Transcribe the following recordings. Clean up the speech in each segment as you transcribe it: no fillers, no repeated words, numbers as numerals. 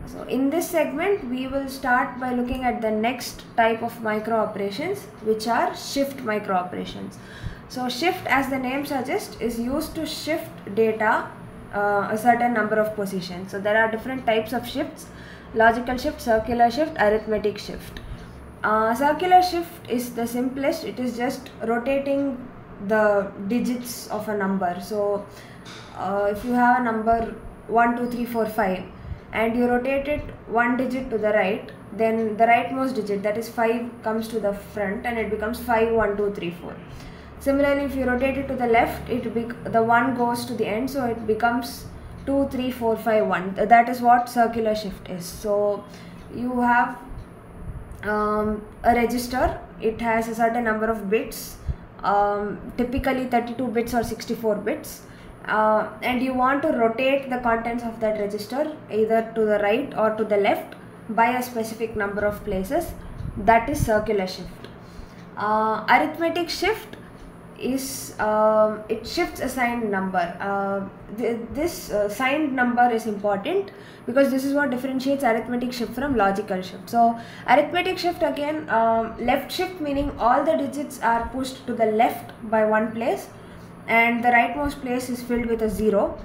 So in this segment we will start by looking at the next type of micro operations, which are shift micro operations. So shift, as the name suggests, is used to shift data a certain number of positions. So there are different types of shifts: logical shift, circular shift, arithmetic shift. Circular shift is the simplest. It is just rotating the digits of a number. So if you have a number 1, 2, 3, 4, 5 and you rotate it one digit to the right, then the rightmost digit, that is 5, comes to the front and it becomes 5, 1, 2, 3, 4. Similarly, if you rotate it to the left, the 1 goes to the end, so it becomes 2, 3, 4, 5, 1. That is what circular shift is. So you have a register. It has a certain number of bits, typically 32 bits or 64 bits, and you want to rotate the contents of that register either to the right or to the left by a specific number of places. That is circular shift. Arithmetic shift is it shifts a signed number. This signed number is important because this is what differentiates arithmetic shift from logical shift. So arithmetic shift, again, left shift meaning all the digits are pushed to the left by one place and the rightmost place is filled with a 0.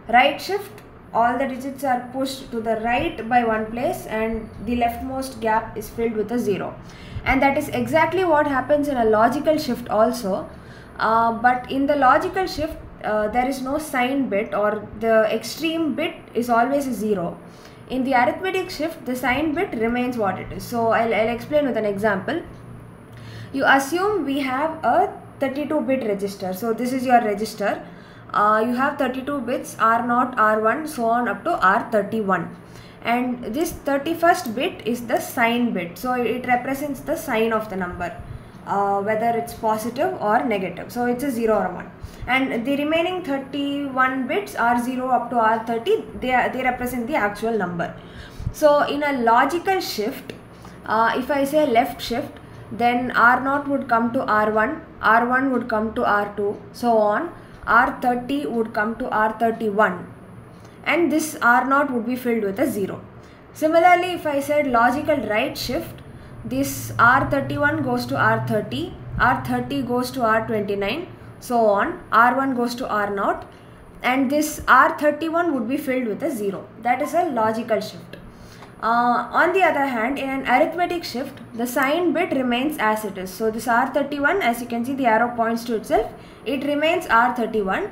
Right shift, all the digits are pushed to the right by one place and the leftmost gap is filled with a 0. And that is exactly what happens in a logical shift also. But in the logical shift, there is no sign bit, or the extreme bit is always a 0. In the arithmetic shift, the sign bit remains what it is. So I'll explain with an example. You assume we have a 32-bit register. So this is your register. You have 32 bits, R0, R1, so on up to R31. And this 31st bit is the sign bit. So it represents the sign of the number, whether it's positive or negative. So it's a 0 or a 1. And the remaining 31 bits, R0 up to R30, they represent the actual number. So in a logical shift, if I say left shift, then R0 would come to R1, R1 would come to R2, so on. R30 would come to R31, and this R0 would be filled with a 0. Similarly, if I said logical right shift, this R31 goes to R30, R30 goes to R29, so on. R1 goes to R0, and this R31 would be filled with a 0. That is a logical shift. On the other hand, in an arithmetic shift, the sign bit remains as it is. So this R31, as you can see, the arrow points to itself, it remains R31.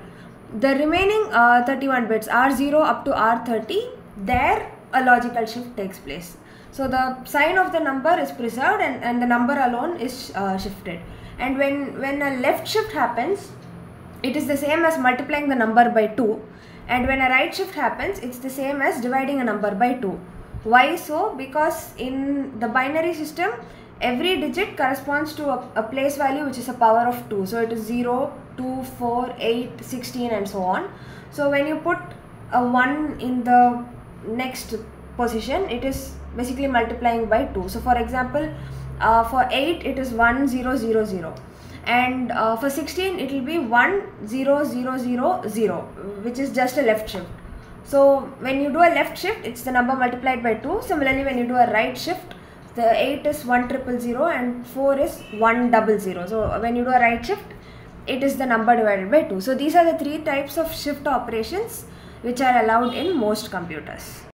The remaining 31 bits, R0 up to R30, there a logical shift takes place. So the sign of the number is preserved and the number alone is shifted. And when a left shift happens, it is the same as multiplying the number by 2. And when a right shift happens, it's the same as dividing a number by 2. Why so? Because in the binary system, every digit corresponds to a place value which is a power of 2. So it is 0, 2, 4, 8, 16 and so on. So when you put a 1 in the next position, it is basically multiplying by 2. So for example, for 8 it is 1, 0, 0, 0. And for 16 it will be 1, 0, 0, 0, 0, which is just a left shift. So when you do a left shift, it's the number multiplied by 2. Similarly, when you do a right shift, the 8 is 1,000 and 4 is 1,000. So when you do a right shift, it is the number divided by 2. So these are the 3 types of shift operations which are allowed in most computers.